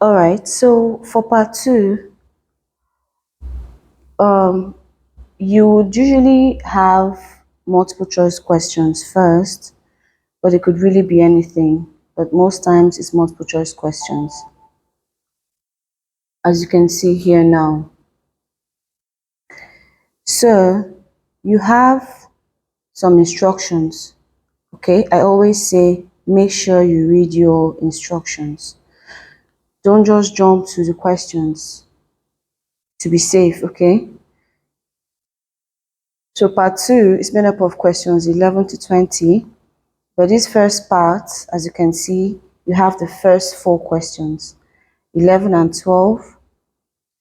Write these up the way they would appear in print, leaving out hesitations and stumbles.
All right, so for part 2, you would usually have multiple choice questions first, but it could really be anything. But most times it's multiple choice questions. As you can see here now. So you have some instructions. Okay, I always say make sure you read your instructions. Don't just jump to the questions to be safe, okay? So part 2 is made up of questions 11 to 20. But this first part, as you can see, you have the first 4 questions, 11 and 12,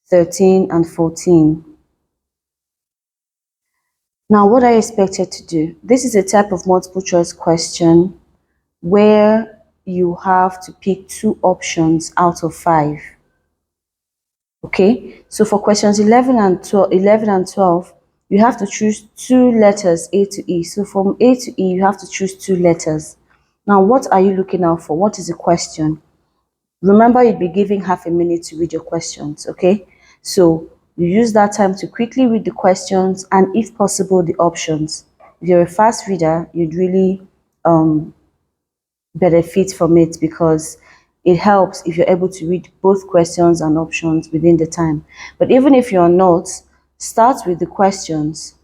13 and 14. Now, what I expected to do, this is a type of multiple choice question where you have to pick 2 options out of 5. Okay, so for questions 11 and 12, you have to choose 2 letters, A to E. So from A to E, you have to choose 2 letters. Now, what are you looking out for? What is the question? Remember, you'd be given half a minute to read your questions, okay? So you use that time to quickly read the questions and, if possible, the options. If you're a fast reader, you'd really benefit from it because it helps if you're able to read both questions and options within the time. But even if you're not, start with the questions.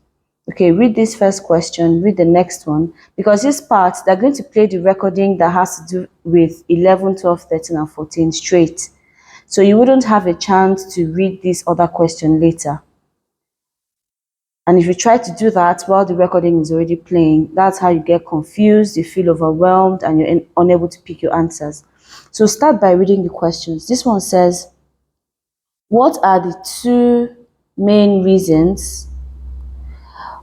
Okay, read this first question, read the next one, because this part, they're going to play the recording that has to do with 11, 12, 13, and 14 straight. So you wouldn't have a chance to read this other question later. And if you try to do that while the recording is already playing, that's how you get confused, you feel overwhelmed, and you're unable to pick your answers. So start by reading the questions. This one says, what are the 2 main reasons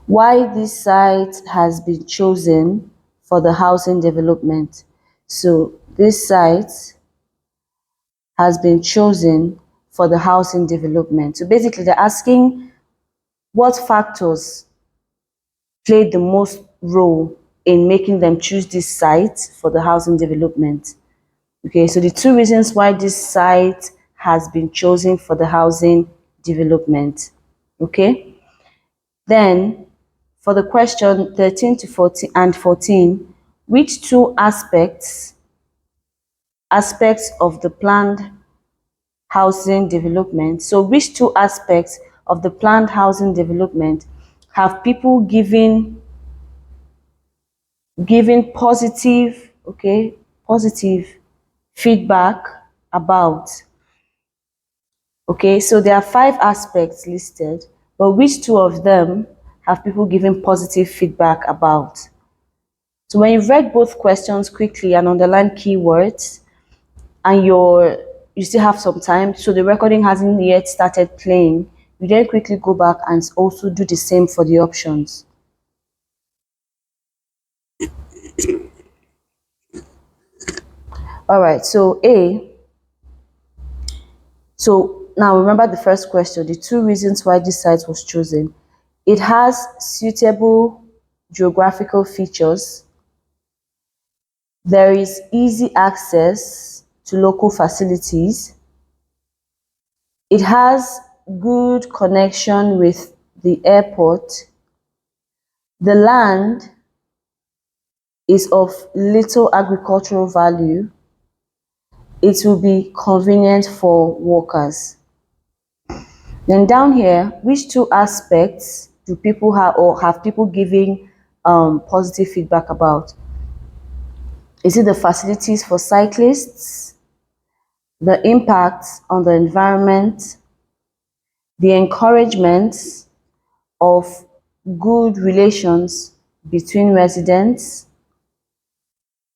why this site has been chosen for the housing development? So this site has been chosen for the housing development. So basically they're asking what factors played the most role in making them choose this site for the housing development. Okay, so the 2 reasons why this site has been chosen for the housing development. Okay, then for the question 13 to 14 and 14, which 2 aspects of the planned housing development, so which 2 aspects of the planned housing development have people given positive, positive feedback about? Okay, so there are 5 aspects listed, but which 2 of them have people given positive feedback about? So when you've read both questions quickly and underline keywords, and you still have some time, so the recording hasn't yet started playing, you then quickly go back and also do the same for the options. All right, so so now remember the first question, the 2 reasons why this site was chosen. It has suitable geographical features. There is easy access to local facilities. It has good connection with the airport. The land is of little agricultural value. It will be convenient for workers. Then down here, which 2 aspects do people have, or have people giving positive feedback about? Is it the facilities for cyclists, the impact on the environment, the encouragement of good relations between residents,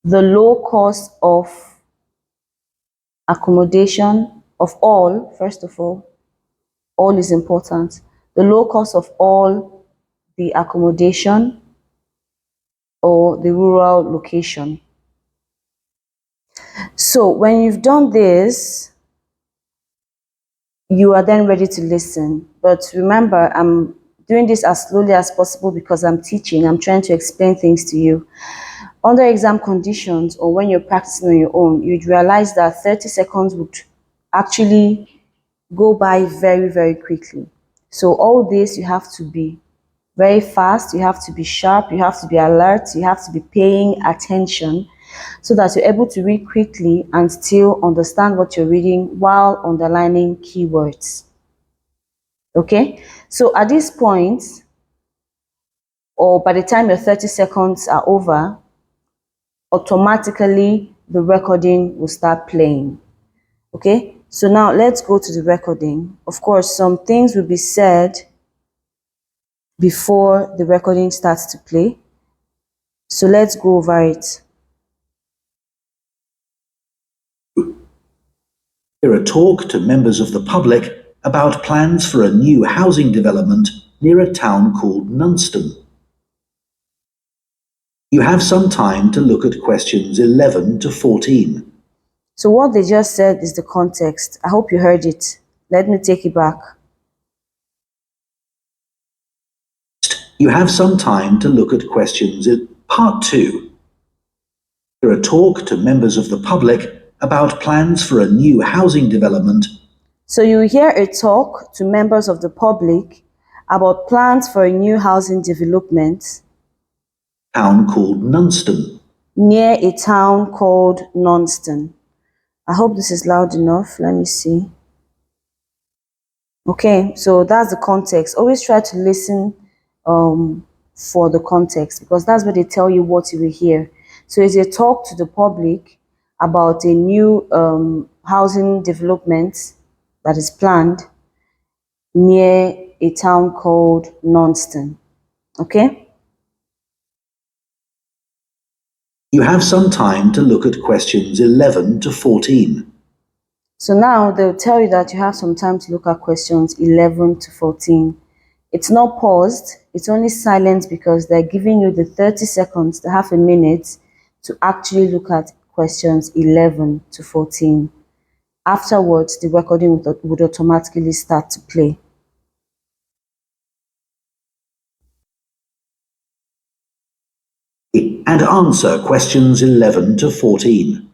the low cost of accommodation of all? First of all is important. The low cost of all the accommodation or the rural location. So when you've done this, you are then ready to listen. But remember, I'm doing this as slowly as possible because I'm teaching. I'm trying to explain things to you. Under exam conditions or when you're practicing on your own, you'd realize that 30 seconds would actually go by very, very quickly. So all this, you have to be very fast, you have to be sharp, you have to be alert, you have to be paying attention so that you're able to read quickly and still understand what you're reading while underlining keywords. Okay, so at this point, or by the time your 30 seconds are over, automatically the recording will start playing. Okay, so now let's go to the recording. Of course, some things will be said before the recording starts to play. So let's go over it. Hear a talk to members of the public about plans for a new housing development near a town called Nunston. You have some time to look at questions 11 to 14. So what they just said is the context. I hope you heard it. Let me take it back. You have some time to look at questions in Part 2. Hear a talk to members of the public about plans for a new housing development. So you hear a talk to members of the public about plans for a new housing development Town called Nunston. near a town called Nunston. I hope this is loud enough. Let me see. Okay, so that's the context. Always try to listen for the context, because that's where they tell you what you will hear. So it's a talk to the public about a new housing development that is planned near a town called Nunston. Okay? You have some time to look at questions 11 to 14. So now they'll tell you that you have some time to look at questions 11 to 14. It's not paused, it's only silent because they're giving you the 30 seconds, the half a minute, to actually look at questions 11 to 14. Afterwards, the recording would automatically start to play. And answer questions 11 to 14.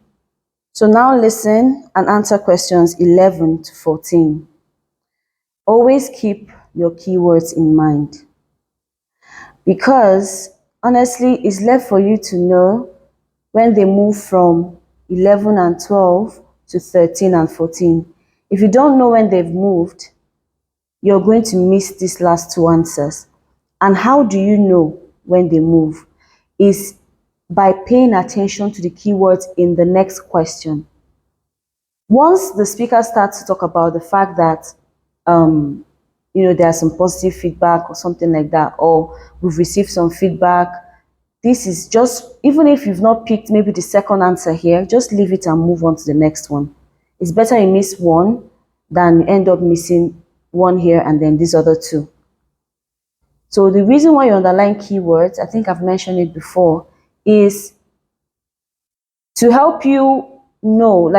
So now listen and answer questions 11 to 14. Always keep your keywords in mind, because honestly, it's left for you to know when they move from 11 and 12 to 13 and 14. If you don't know when they've moved, you're going to miss these last two answers. And how do you know when they move? Is by paying attention to the keywords in the next question. Once the speaker starts to talk about the fact that there's some positive feedback or something like that, or we've received some feedback, this is just, even if you've not picked maybe the second answer here, just leave it and move on to the next one. It's better you miss one than you end up missing one here and then these other two. So the reason why you underline keywords, I think I've mentioned it before, is to help you know,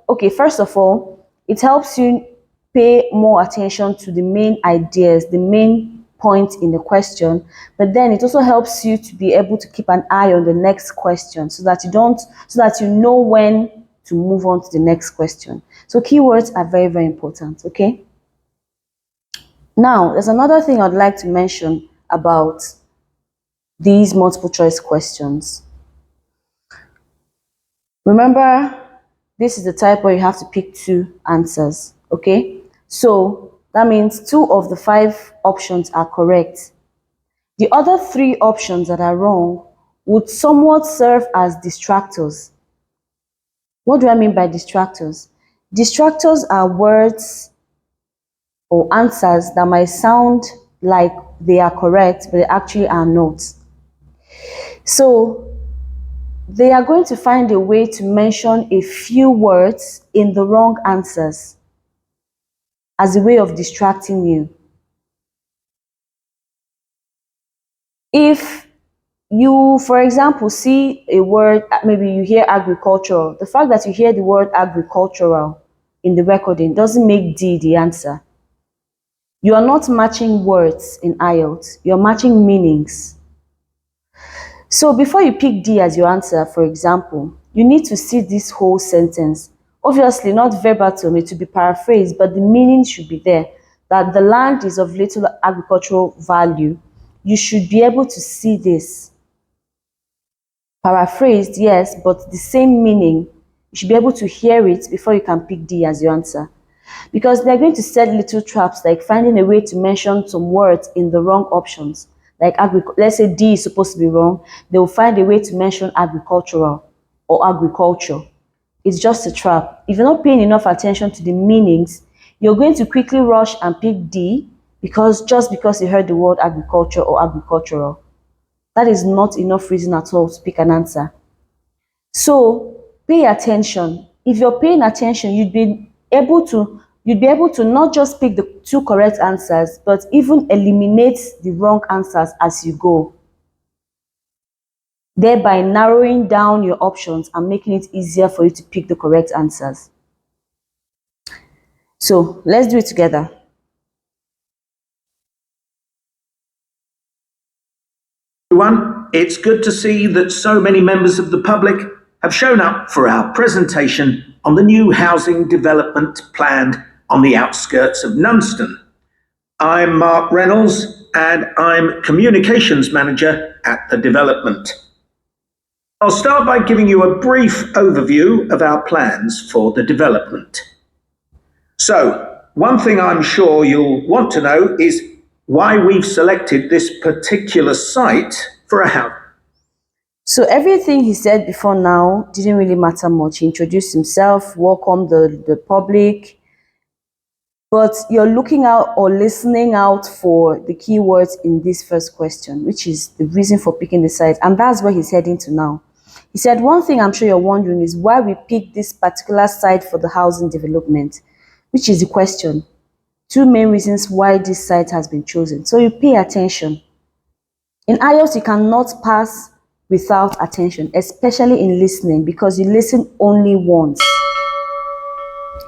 okay, first of all, it helps you pay more attention to the main ideas, the main point in the question, but then it also helps you to be able to keep an eye on the next question so that you know when to move on to the next question. So keywords are very, very important, okay? Now, there's another thing I'd like to mention about these multiple choice questions. Remember, this is the type where you have to pick two answers, okay? So that means 2 of the 5 options are correct. The other 3 options that are wrong would somewhat serve as distractors. What do I mean by distractors? Distractors are words or answers that might sound like they are correct, but they actually are not. So they are going to find a way to mention a few words in the wrong answers as a way of distracting you. If you, for example, see a word, maybe you hear agricultural, the fact that you hear the word agricultural in the recording doesn't make D the answer. You are not matching words in IELTS, you're matching meanings. So before you pick D as your answer, for example, you need to see this whole sentence. Obviously, not verbatim, it to be paraphrased, but the meaning should be there, that the land is of little agricultural value. You should be able to see this. Paraphrased, yes, but the same meaning. You should be able to hear it before you can pick D as your answer. Because they're going to set little traps, like finding a way to mention some words in the wrong options. Like, let's say D is supposed to be wrong, they will find a way to mention agricultural or agriculture. It's just a trap. If you're not paying enough attention to the meanings, you're going to quickly rush and pick D just because you heard the word agriculture or agricultural. That is not enough reason at all to pick an answer. So pay attention. If you're paying attention, you'd be able to not just pick the two correct answers, but even eliminate the wrong answers as you go, thereby narrowing down your options and making it easier for you to pick the correct answers. So let's do it together. Everyone, it's good to see that so many members of the public have shown up for our presentation on the new housing development planned on the outskirts of Nunston. I'm Mark Reynolds and I'm Communications Manager at the development. I'll start by giving you a brief overview of our plans for the development. So, one thing I'm sure you'll want to know is why we've selected this particular site for a house. So everything he said before now didn't really matter much. He introduced himself, welcomed the public, but you're looking out or listening out for the keywords in this first question, which is the reason for picking the site. And that's where he's heading to now. He said, one thing I'm sure you're wondering is why we picked this particular site for the housing development, which is the question. Two main reasons why this site has been chosen. So you pay attention. In IELTS, you cannot pass without attention, especially in listening, because you listen only once.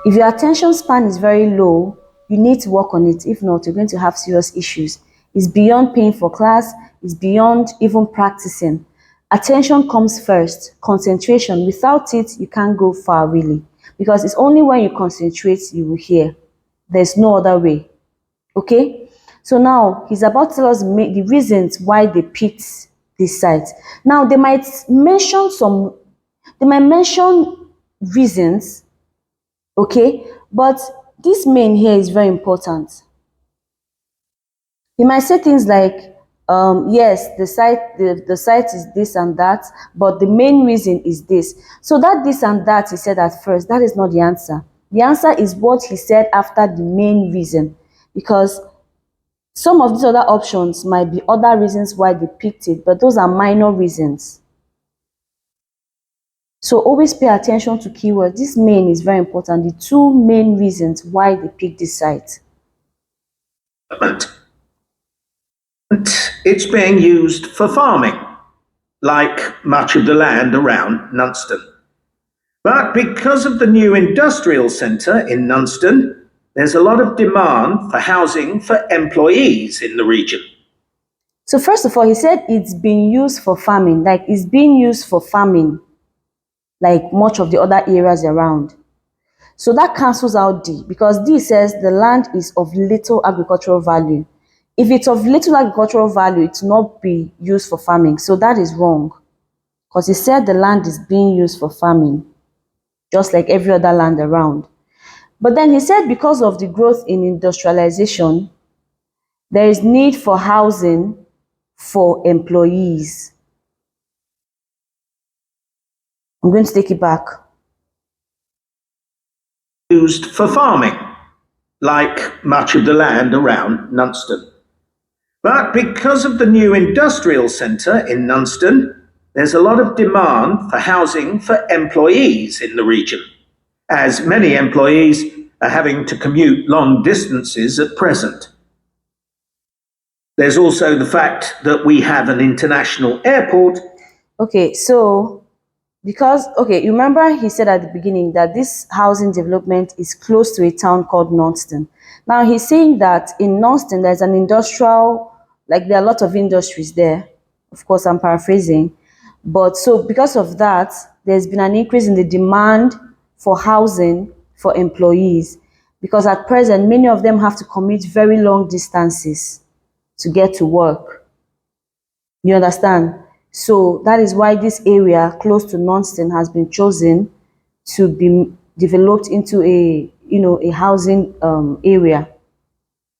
If your attention span is very low, you need to work on it. If not, you're going to have serious issues. It's beyond paying for class. It's beyond even practicing. Attention comes first. Concentration. Without it, you can't go far, really, because it's only when you concentrate you will hear. There's no other way. Okay? So now he's about to tell us the reasons why they picked this site. Now they might mention reasons, okay, but this main here is very important. He might say things like, yes, the site is this and that, but the main reason is this. So that this and that he said at first, that is not the answer. The answer is what he said after the main reason, because some of these other options might be other reasons why they picked it, but those are minor reasons. So always pay attention to keywords. This main is very important. The two main reasons why they picked this site. It's being used for farming, like much of the land around Nunston. But because of the new industrial centre in Nunston, there's a lot of demand for housing for employees in the region. So first of all, he said it's being used for farming, like it's being used for farming, like much of the other areas around. So that cancels out D, because D says the land is of little agricultural value. If it's of little agricultural value, it will not be used for farming. So that is wrong, because he said the land is being used for farming, just like every other land around. But then he said because of the growth in industrialization, there is need for housing for employees. I'm going to take it back. Used for farming, like much of the land around Nunston. But because of the new industrial centre in Nunston, there's a lot of demand for housing for employees in the region, as many employees are having to commute long distances at present. There's also the fact that we have an international airport. Okay, so you remember he said at the beginning that this housing development is close to a town called Nunston. Now he's saying that in Nunston there's an industrial, like there are a lot of industries there. Of course, I'm paraphrasing. But so because of that, there's been an increase in the demand for housing for employees, because at present many of them have to commute very long distances to get to work. You understand? So that is why this area close to Nonston has been chosen to be developed into a housing area.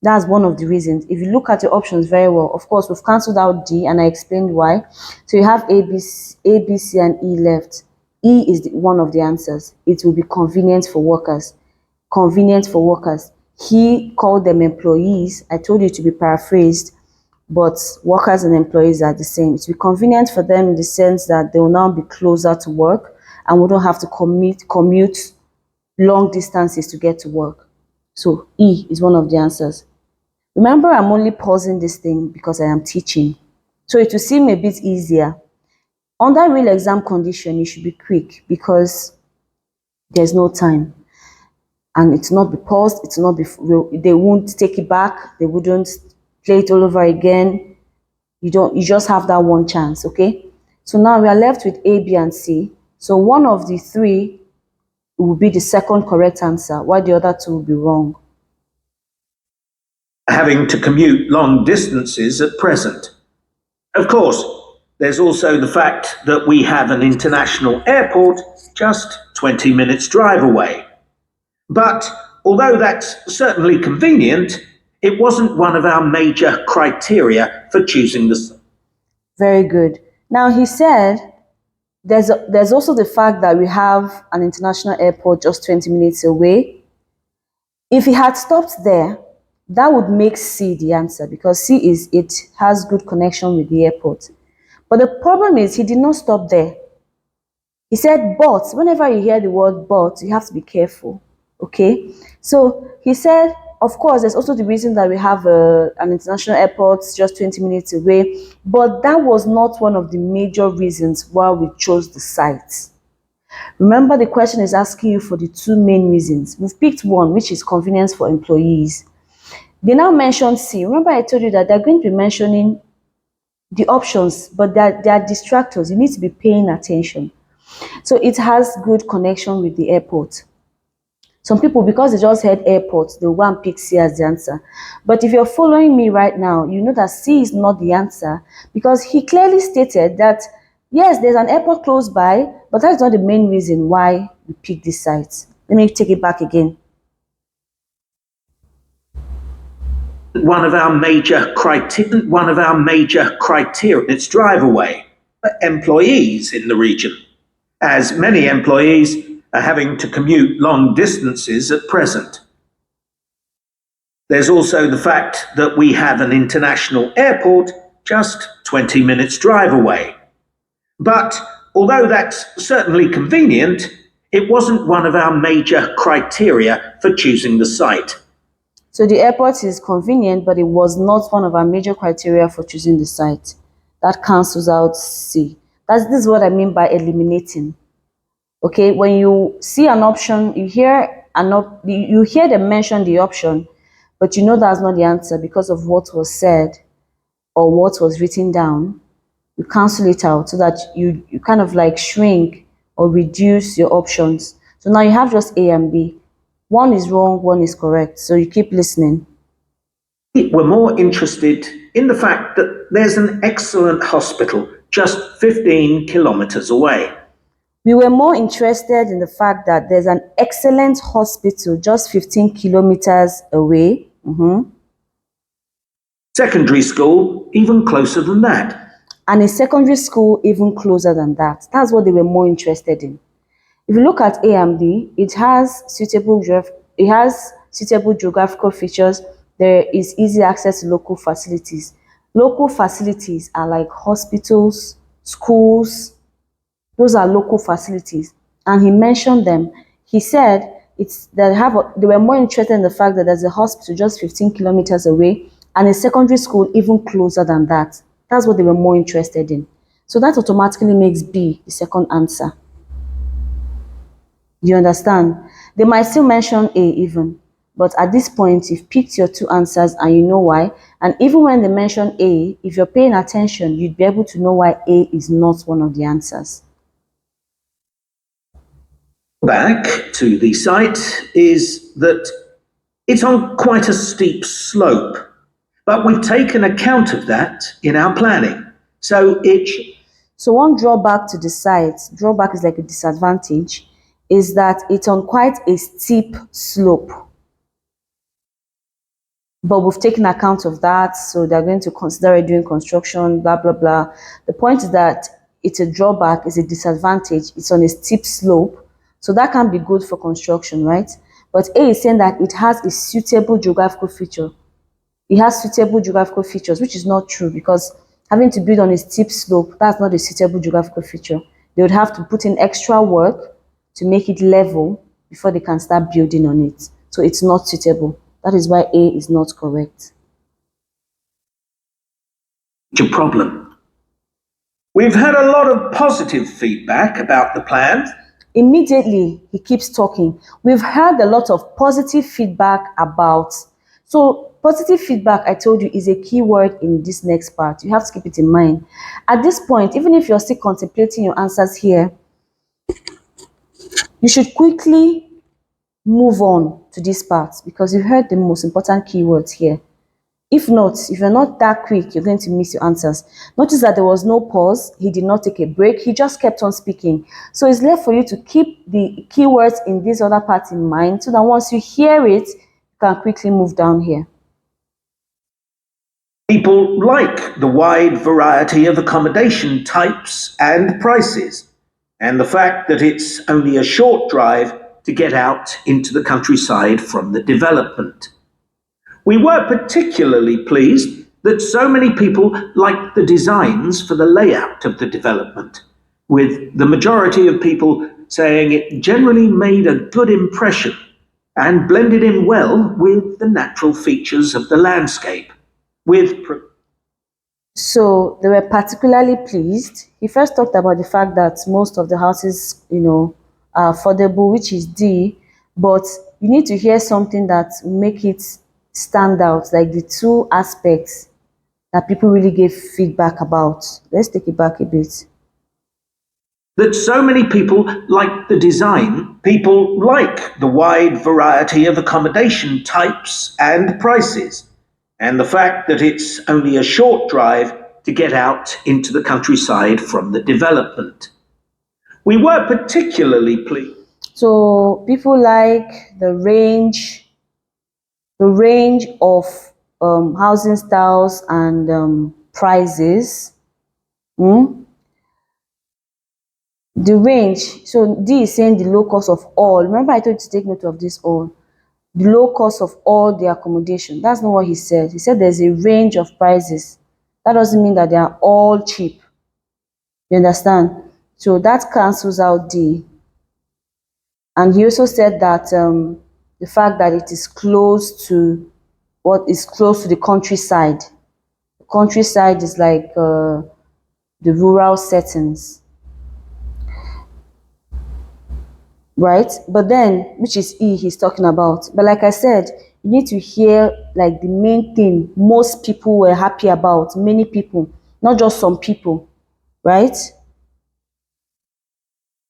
That's one of the reasons. If you look at your options very well, of course, we've cancelled out D and I explained why. So you have A, B, C, and E left. E is one of the answers. It will be convenient for workers. Convenient for workers. He called them employees. I told you to be paraphrased, but workers and employees are the same. It will be convenient for them in the sense that they will now be closer to work and we don't have to commute long distances to get to work. So E is one of the answers. Remember, I'm only pausing this thing because I am teaching. So it will seem a bit easier. Under real exam condition, you should be quick because there's no time. And it's not be paused, it's not be, they won't take it back, they wouldn't play it all over again. You just have that one chance, okay? So now we are left with A, B, and C. So one of the three will be the second correct answer, while the other two will be wrong. Having to commute long distances at present. Of course, there's also the fact that we have an international airport just 20 minutes drive away. But although that's certainly convenient, it wasn't one of our major criteria for choosing the. Very good. Now he said there's also the fact that we have an international airport just 20 minutes away. If he had stopped there, that would make C the answer because C is it has good connection with the airport. But the problem is he did not stop there. He said but. Whenever you hear the word but, you have to be careful. Okay? So he said, of course, there's also the reason that we have an international airport just 20 minutes away, but that was not one of the major reasons why we chose the site. Remember, the question is asking you for the two main reasons. We've picked one, which is convenience for employees. They now mentioned C. Remember I told you that they're going to be mentioning the options, but they are distractors. You need to be paying attention. So it has good connection with the airport. Some people, because they just heard airport, they'll go and pick C as the answer. But if you're following me right now, you know that C is not the answer because he clearly stated that, yes, there's an airport close by, but that's not the main reason why we picked this site. Let me take it back again. One of our major criteria, its drive away, employees in the region, as many employees are having to commute long distances at present. There's also the fact that we have an international airport just 20 minutes drive away. But although that's certainly convenient, it wasn't one of our major criteria for choosing the site. So the airport is convenient, but it was not one of our major criteria for choosing the site. That cancels out C. This is what I mean by eliminating. Okay, when you see an option, you hear them mention the option, but you know that's not the answer because of what was said or what was written down. You cancel it out so that you kind of like shrink or reduce your options. So now you have just A and B. One is wrong, one is correct. So you keep listening. We're more interested in the fact that there's an excellent hospital just 15 kilometers away. We were more interested in the fact that there's an excellent hospital just 15 kilometers away. Secondary school, even closer than that. And a secondary school, even closer than that. That's what they were more interested in. If you look at A and B, it has suitable geographical features. There is easy access to local facilities. Local facilities are like hospitals, schools. Those are local facilities. And he mentioned them. He said they were more interested in the fact that there's a hospital just 15 kilometers away and a secondary school even closer than that. That's what they were more interested in. So that automatically makes B the second answer. You understand? They might still mention A even, but at this point, you've picked your two answers and you know why. And even when they mention A, if you're paying attention, you'd be able to know why A is not one of the answers. Back to the site is that it's on quite a steep slope, but we've taken account of that in our planning. So one drawback to the site, drawback is like a disadvantage, is that it's on quite a steep slope. But we've taken account of that, so they're going to consider it during construction, blah, blah, blah. The point is that it's a drawback, it's a disadvantage, it's on a steep slope, so that can be good for construction, right? But A is saying that it has a suitable geographical feature. It has suitable geographical features, which is not true, because having to build on a steep slope, that's not a suitable geographical feature. They would have to put in extra work to make it level before they can start building on it. So it's not suitable. That is why A is not correct. a problem. We've had a lot of positive feedback about the plan. Immediately, he keeps talking. We've heard a lot of positive feedback about. So positive feedback, I told you, is a key word in this next part. You have to keep it in mind. At this point, even if you're still contemplating your answers here, you should quickly move on to this part because you've heard the most important keywords here. If not, if you're not that quick, you're going to miss your answers. Notice that there was no pause. He did not take a break. He just kept on speaking. So it's left for you to keep the keywords in this other part in mind so that once you hear it, you can quickly move down here. People like the wide variety of accommodation types and prices, and the fact that it's only a short drive to get out into the countryside from the development. We were particularly pleased that so many people liked the designs for the layout of the development, with the majority of people saying it generally made a good impression and blended in well with the natural features of the landscape. So they were particularly pleased. He first talked about the fact that most of the houses, are affordable, which is D, but you need to hear something that make it stand out, like the two aspects that people really gave feedback about. Let's take it back a bit. That so many people like the design, people like the wide variety of accommodation types and prices, and the fact that it's only a short drive to get out into the countryside from the development. We were particularly pleased. So people like the range of housing styles and prices. The range, so D is saying the low cost of all. Remember I told you to take note of this all. The low cost of all the accommodation. That's not what he said. He said there's a range of prices. That doesn't mean that they are all cheap. You understand? So that cancels out D. And he also said that the fact that it is close to the countryside. The countryside is like the rural settings. Right? But then, which is E he's talking about. But like I said, you need to hear like the main thing most people were happy about, many people, not just some people, right?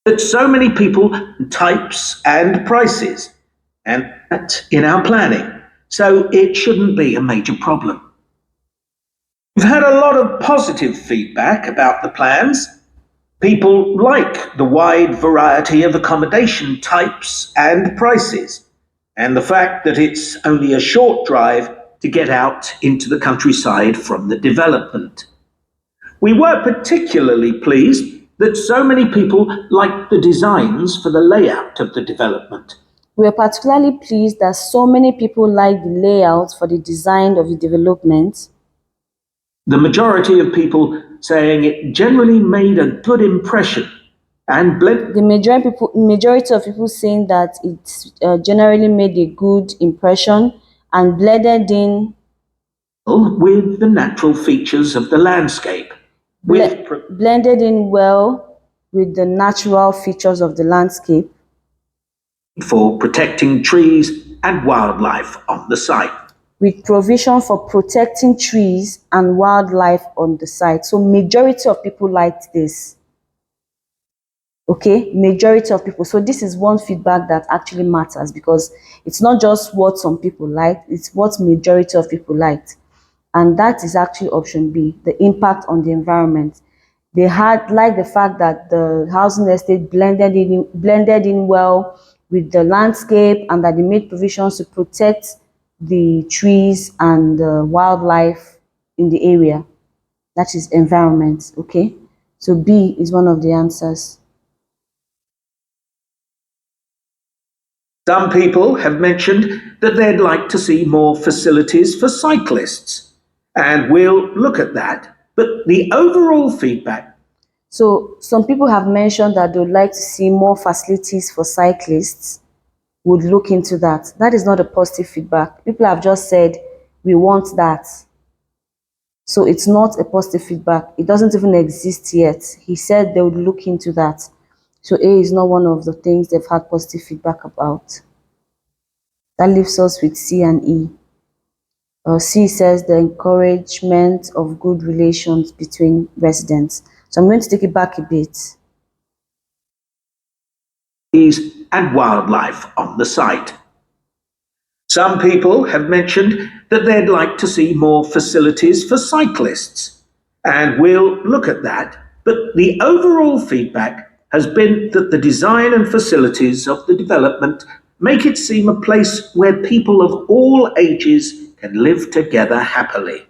That so many people, types and prices, and that in our planning. So it shouldn't be a major problem. We've had a lot of positive feedback about the plans. People like the wide variety of accommodation types and prices, and the fact that it's only a short drive to get out into the countryside from the development. We were particularly pleased that so many people liked the designs for the layout of the development. We are particularly pleased that so many people like the layout for the design of the development. The majority of people saying it generally made a good impression and the majority of people saying that it generally made a good impression and blended in with the natural features of the landscape. Blended in well with the natural features of the landscape. For protecting trees and wildlife on the site. With provision for protecting trees and wildlife on the site. So majority of people liked this. Okay, majority of people. So this is one feedback that actually matters, because it's not just what some people liked, it's what majority of people liked. And that is actually option B, the impact on the environment. They had like the fact that the housing estate blended in well with the landscape, and that they made provisions to protect the trees and the wildlife in the area. That is environment. Okay, so B is one of the answers. Some people have mentioned that they'd like to see more facilities for cyclists, and we'll look at that. But the overall feedback. So some people have mentioned that they would like to see more facilities for cyclists. Would look into that. That is not a positive feedback. People have just said, we want that. So it's not a positive feedback. It doesn't even exist yet. He said they would look into that. So A is not one of the things they've had positive feedback about. That leaves us with C and E. C says the encouragement of good relations between residents. So I'm going to take it back a bit. And wildlife on the site. Some people have mentioned that they'd like to see more facilities for cyclists, and we'll look at that. But the overall feedback has been that the design and facilities of the development make it seem a place where people of all ages can live together happily.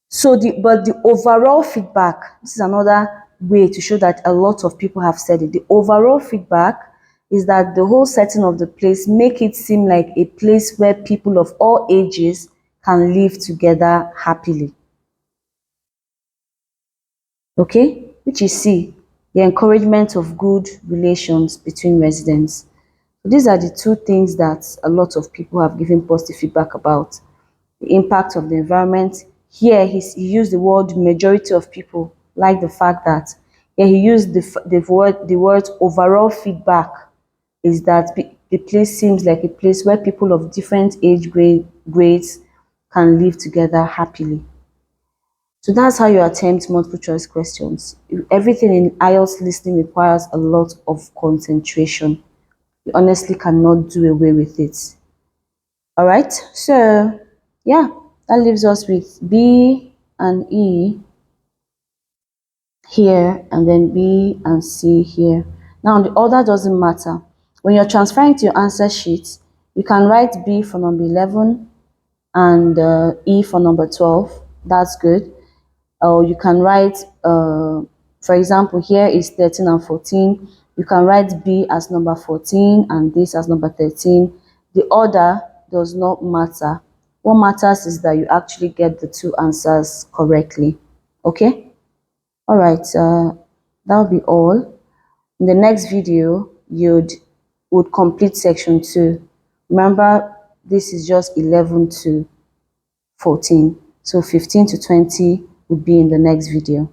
So but the overall feedback, this is another way to show that a lot of people have said it. The overall feedback is that the whole setting of the place make it seem like a place where people of all ages can live together happily. Okay, which is C, the encouragement of good relations between residents. So these are the two things that a lot of people have given positive feedback about. The impact of the environment. Here, he used the word majority of people, like the fact that here he used the word overall feedback, is that the place seems like a place where people of different grades can live together happily. So that's how you attempt multiple choice questions. Everything in IELTS listening requires a lot of concentration. You honestly cannot do away with it. All right, so yeah, that leaves us with B and E here, and then B and C here. Now the order doesn't matter. When you're transferring to your answer sheet, you can write B for number 11 and E for number 12. That's good. Or you can write, for example, here is 13 and 14. You can write B as number 14 and this as number 13. The order does not matter. What matters is that you actually get the two answers correctly. Okay? All right, that'll be all. In the next video, would complete section 2. Remember, this is just 11 to 14. So 15 to 20 would be in the next video.